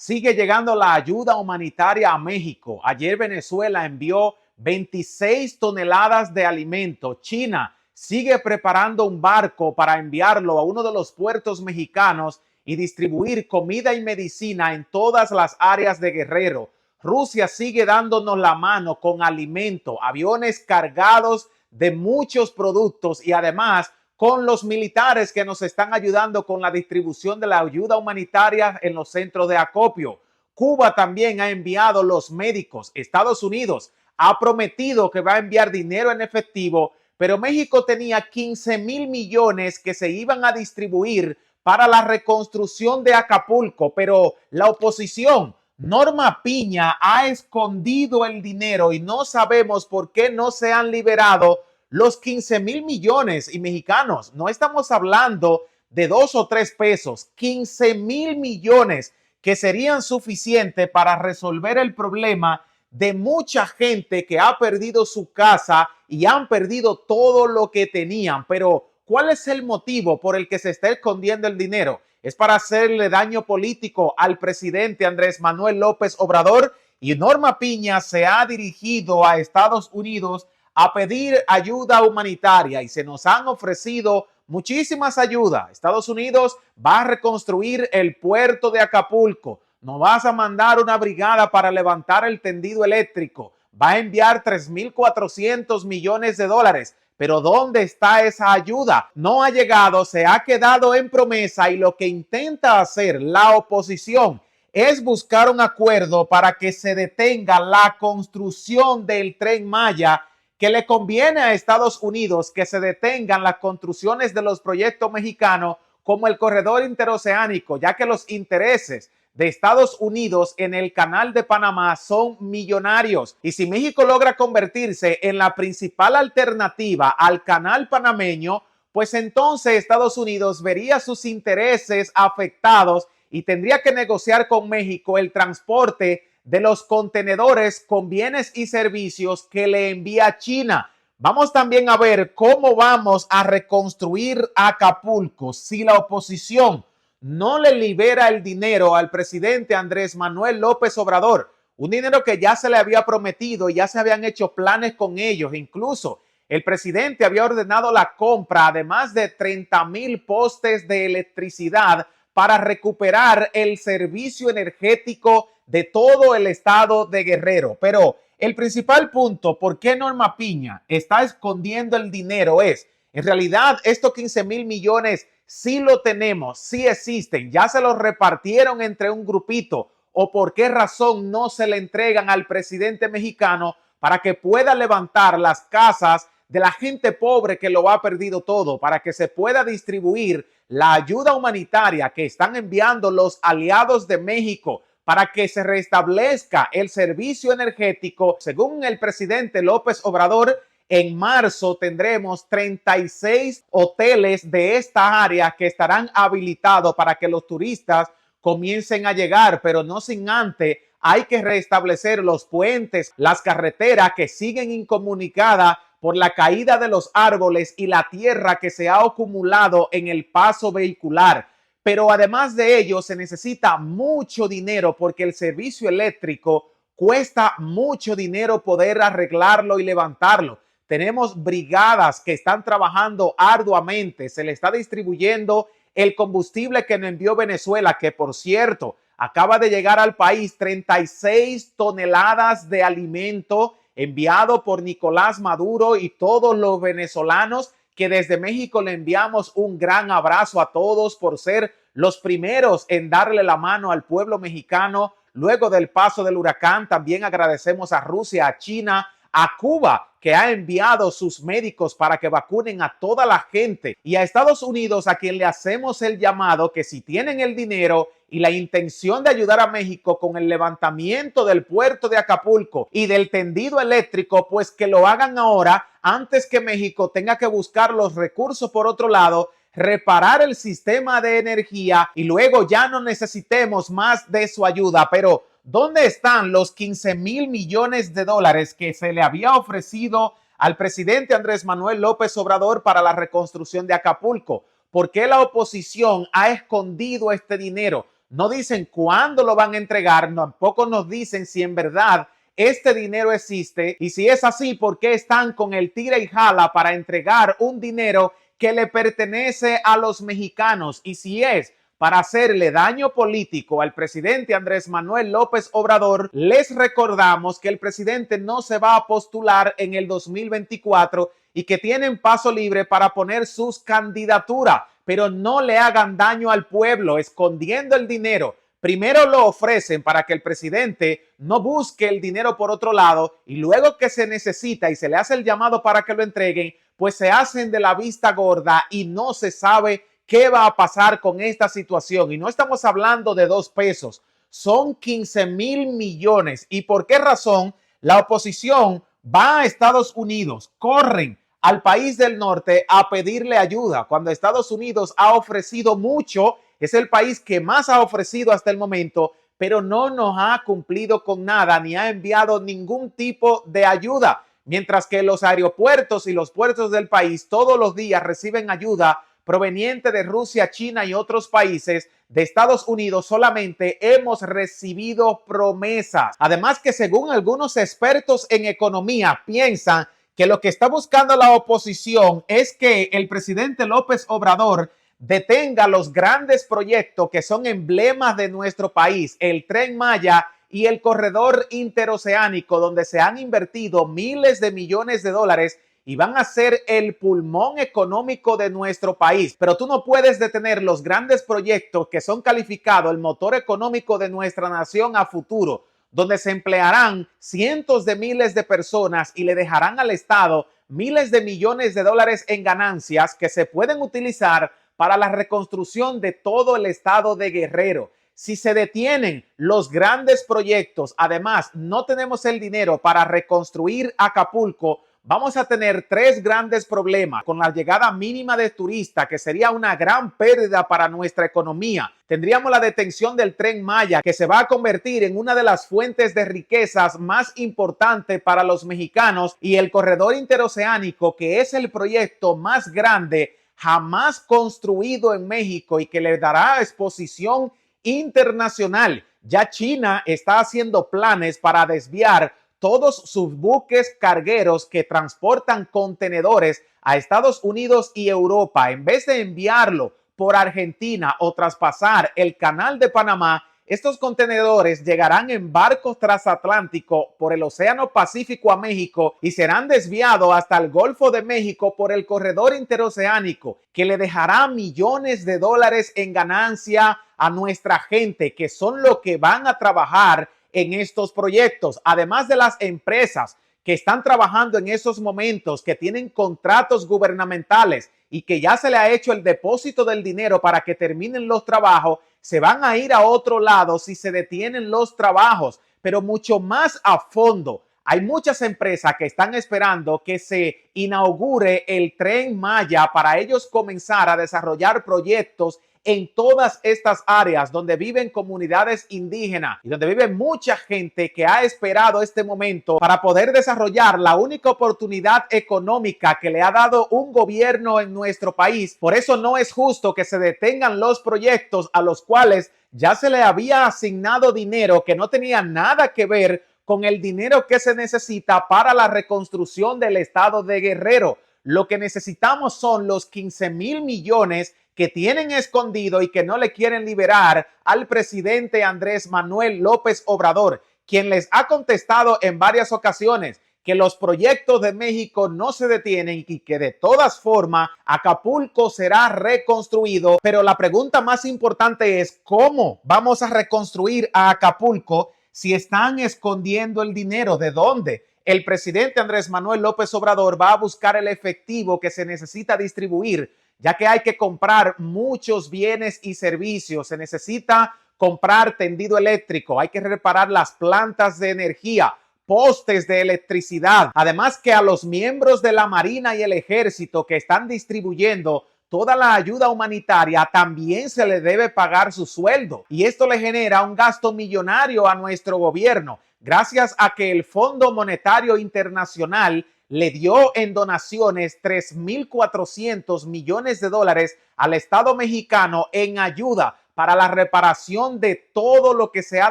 Sigue llegando la ayuda humanitaria a México. Ayer Venezuela envió 26 toneladas de alimento. China sigue preparando un barco para enviarlo a uno de los puertos mexicanos y distribuir comida y medicina en todas las áreas de Guerrero. Rusia sigue dándonos la mano con alimento, aviones cargados de muchos productos y además con los militares que nos están ayudando con la distribución de la ayuda humanitaria en los centros de acopio. Cuba también ha enviado los médicos. Estados Unidos ha prometido que va a enviar dinero en efectivo, pero México tenía 15,000 millones que se iban a distribuir para la reconstrucción de Acapulco, pero la oposición, Norma Piña, ha escondido el dinero y no sabemos por qué no se han liberado los 15,000 millones y mexicanos. No estamos hablando de 2 o 3 pesos, 15,000 millones que serían suficientes para resolver el problema de mucha gente que ha perdido su casa y han perdido todo lo que tenían. Pero ¿cuál es el motivo por el que se está escondiendo el dinero? ¿Es para hacerle daño político al presidente Andrés Manuel López Obrador? Y Norma Piña se ha dirigido a Estados Unidos a pedir ayuda humanitaria y se nos han ofrecido muchísimas ayudas. Estados Unidos va a reconstruir el puerto de Acapulco. Nos vas a mandar una brigada para levantar el tendido eléctrico. Va a enviar 3,400 millones de dólares. Pero ¿dónde está esa ayuda? No ha llegado, se ha quedado en promesa y lo que intenta hacer la oposición es buscar un acuerdo para que se detenga la construcción del Tren Maya, que le conviene a Estados Unidos que se detengan las construcciones de los proyectos mexicanos como el corredor interoceánico, ya que los intereses de Estados Unidos en el canal de Panamá son millonarios. Y si México logra convertirse en la principal alternativa al canal panameño, pues entonces Estados Unidos vería sus intereses afectados y tendría que negociar con México el transporte de los contenedores con bienes y servicios que le envía China. Vamos también a ver cómo vamos a reconstruir Acapulco si la oposición no le libera el dinero al presidente Andrés Manuel López Obrador, un dinero que ya se le había prometido y ya se habían hecho planes con ellos. Incluso el presidente había ordenado la compra de más de 30,000 postes de electricidad para recuperar el servicio energético de todo el estado de Guerrero. Pero el principal punto, ¿por qué Norma Piña está escondiendo el dinero? En realidad, estos 15,000 millones sí lo tenemos, sí existen, ya se los repartieron entre un grupito, o por qué razón no se le entregan al presidente mexicano para que pueda levantar las casas de la gente pobre que lo ha perdido todo, para que se pueda distribuir la ayuda humanitaria que están enviando los aliados de México, para que se restablezca el servicio energético. Según el presidente López Obrador, en marzo tendremos 36 hoteles de esta área que estarán habilitados para que los turistas comiencen a llegar, pero no sin antes hay que restablecer los puentes, las carreteras que siguen incomunicadas por la caída de los árboles y la tierra que se ha acumulado en el paso vehicular. Pero además de ello, se necesita mucho dinero porque el servicio eléctrico cuesta mucho dinero poder arreglarlo y levantarlo. Tenemos brigadas que están trabajando arduamente. Se le está distribuyendo el combustible que nos envió Venezuela, que por cierto, acaba de llegar al país 36 toneladas de alimento enviado por Nicolás Maduro y todos los venezolanos, que desde México le enviamos un gran abrazo a todos por ser los primeros en darle la mano al pueblo mexicano luego del paso del huracán. También agradecemos a Rusia, a China, a Cuba, que ha enviado sus médicos para que vacunen a toda la gente, y a Estados Unidos, a quien le hacemos el llamado que si tienen el dinero y la intención de ayudar a México con el levantamiento del puerto de Acapulco y del tendido eléctrico, pues que lo hagan ahora antes que México tenga que buscar los recursos por otro lado, reparar el sistema de energía y luego ya no necesitemos más de su ayuda. Pero ¿dónde están los 15,000 millones de dólares que se le había ofrecido al presidente Andrés Manuel López Obrador para la reconstrucción de Acapulco? ¿Por qué la oposición ha escondido este dinero? no dicen cuándo lo van a entregar, tampoco nos dicen si en verdad este dinero existe y si es así, ¿por qué están con el tira y jala para entregar un dinero que le pertenece a los mexicanos? Y si es para hacerle daño político al presidente Andrés Manuel López Obrador, les recordamos que el presidente no se va a postular en el 2024 y que tienen paso libre para poner sus candidaturas, pero no le hagan daño al pueblo escondiendo el dinero. Primero lo ofrecen para que el presidente no busque el dinero por otro lado y luego que se necesita y se le hace el llamado para que lo entreguen, pues se hacen de la vista gorda y no se sabe qué va a pasar con esta situación. Y no estamos hablando de 2 pesos, son 15,000 millones. ¿Y por qué razón? La oposición va a Estados Unidos, corren al país del norte a pedirle ayuda, cuando Estados Unidos ha ofrecido mucho, es el país que más ha ofrecido hasta el momento, pero no nos ha cumplido con nada ni ha enviado ningún tipo de ayuda, mientras que los aeropuertos y los puertos del país todos los días reciben ayuda proveniente de Rusia, China y otros países. De Estados Unidos solamente hemos recibido promesas. Además que según algunos expertos en economía piensan que lo que está buscando la oposición es que el presidente López Obrador detenga los grandes proyectos que son emblemas de nuestro país, el Tren Maya y el corredor interoceánico, donde se han invertido miles de millones de dólares y van a ser el pulmón económico de nuestro país. Pero tú no puedes detener los grandes proyectos que son calificados el motor económico de nuestra nación a futuro, donde se emplearán cientos de miles de personas y le dejarán al Estado miles de millones de dólares en ganancias que se pueden utilizar para la reconstrucción de todo el estado de Guerrero. Si se detienen los grandes proyectos, además no tenemos el dinero para reconstruir Acapulco, vamos a tener 3 grandes problemas. Con la llegada mínima de turistas, que sería una gran pérdida para nuestra economía. Tendríamos la detención del Tren Maya, que se va a convertir en una de las fuentes de riquezas más importantes para los mexicanos, y el corredor interoceánico, que es el proyecto más grande jamás construido en México y que le dará exposición internacional. Ya China está haciendo planes para desviar todos sus buques cargueros que transportan contenedores a Estados Unidos y Europa. En vez de enviarlo por Argentina o traspasar el canal de Panamá, estos contenedores llegarán en barcos transatlánticos por el Océano Pacífico a México y serán desviados hasta el Golfo de México por el corredor interoceánico, que le dejará millones de dólares en ganancia a nuestra gente, que son los que van a trabajar en estos proyectos, además de las empresas que están trabajando en esos momentos, que tienen contratos gubernamentales y que ya se le ha hecho el depósito del dinero para que terminen los trabajos. Se van a ir a otro lado si se detienen los trabajos, pero mucho más a fondo. Hay muchas empresas que están esperando que se inaugure el Tren Maya para ellos comenzar a desarrollar proyectos en todas estas áreas donde viven comunidades indígenas y donde vive mucha gente que ha esperado este momento para poder desarrollar la única oportunidad económica que le ha dado un gobierno en nuestro país. Por eso no es justo que se detengan los proyectos a los cuales ya se le había asignado dinero que no tenía nada que ver con el dinero que se necesita para la reconstrucción del estado de Guerrero. Lo que necesitamos son los 15,000 millones que tienen escondido y que no le quieren liberar al presidente Andrés Manuel López Obrador, quien les ha contestado en varias ocasiones que los proyectos de México no se detienen y que de todas formas Acapulco será reconstruido. Pero la pregunta más importante es: ¿cómo vamos a reconstruir a Acapulco si están escondiendo el dinero? ¿De dónde? El presidente Andrés Manuel López Obrador va a buscar el efectivo que se necesita distribuir, ya que hay que comprar muchos bienes y servicios. Se necesita comprar tendido eléctrico, hay que reparar las plantas de energía, postes de electricidad. Además que a los miembros de la Marina y el Ejército que están distribuyendo toda la ayuda humanitaria también se le debe pagar su sueldo. Y esto le genera un gasto millonario a nuestro gobierno, gracias a que el Fondo Monetario Internacional le dio en donaciones 3,400 millones de dólares al Estado mexicano en ayuda para la reparación de todo lo que se ha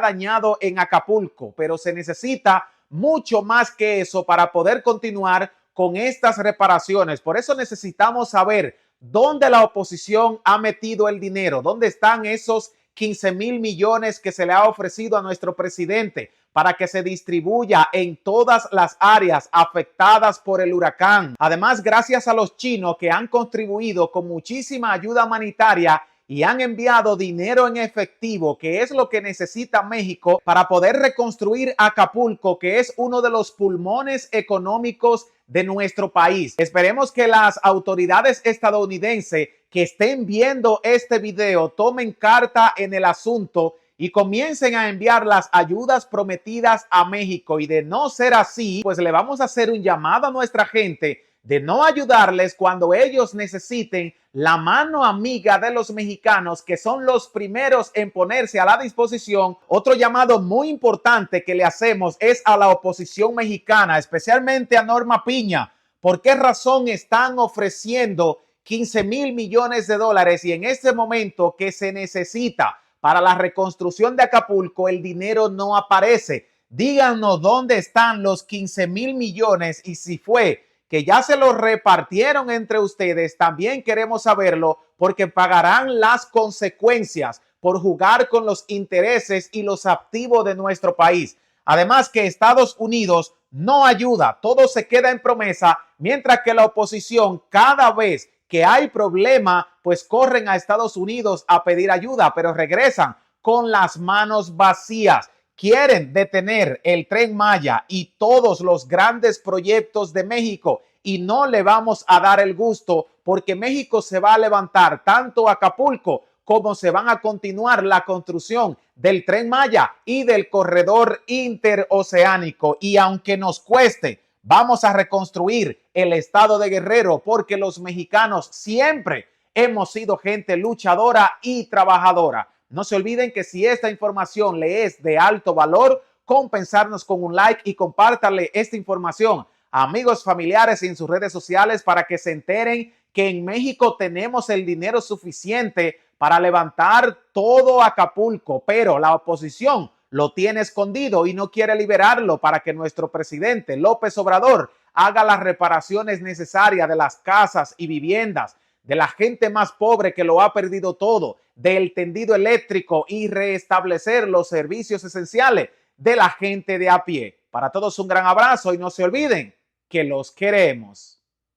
dañado en Acapulco, pero se necesita mucho más que eso para poder continuar con estas reparaciones. Por eso necesitamos saber dónde la oposición ha metido el dinero, dónde están esos 15,000 millones que se le ha ofrecido a nuestro presidente para que se distribuya en todas las áreas afectadas por el huracán. Además, gracias a los chinos que han contribuido con muchísima ayuda humanitaria y han enviado dinero en efectivo, que es lo que necesita México para poder reconstruir Acapulco, que es uno de los pulmones económicos de nuestro país. Esperemos que las autoridades estadounidenses que estén viendo este video tomen carta en el asunto y comiencen a enviar las ayudas prometidas a México. Y de no ser así, pues le vamos a hacer un llamado a nuestra gente de no ayudarles cuando ellos necesiten la mano amiga de los mexicanos, que son los primeros en ponerse a la disposición. Otro llamado muy importante que le hacemos es a la oposición mexicana, especialmente a Norma Piña. ¿Por qué razón están ofreciendo 15,000 millones de dólares y en este momento que se necesita para la reconstrucción de Acapulco el dinero no aparece? Díganos dónde están los 15,000 millones y si fue que ya se los repartieron entre ustedes, también queremos saberlo porque pagarán las consecuencias por jugar con los intereses y los activos de nuestro país. Además que Estados Unidos no ayuda, todo se queda en promesa, mientras que la oposición cada vez que hay problema, pues corren a Estados Unidos a pedir ayuda, pero regresan con las manos vacías. Quieren detener el Tren Maya y todos los grandes proyectos de México y no le vamos a dar el gusto porque México se va a levantar tanto Acapulco como se van a continuar la construcción del Tren Maya y del corredor interoceánico. Y aunque nos cueste, vamos a reconstruir el estado de Guerrero porque los mexicanos siempre hemos sido gente luchadora y trabajadora. No se olviden que si esta información le es de alto valor, compensarnos con un like y compártanle esta información a amigos, familiares y en sus redes sociales para que se enteren que en México tenemos el dinero suficiente para levantar todo Acapulco, pero la oposición lo tiene escondido y no quiere liberarlo para que nuestro presidente López Obrador haga las reparaciones necesarias de las casas y viviendas de la gente más pobre que lo ha perdido todo, del tendido eléctrico y restablecer los servicios esenciales de la gente de a pie. Para todos un gran abrazo y no se olviden que los queremos.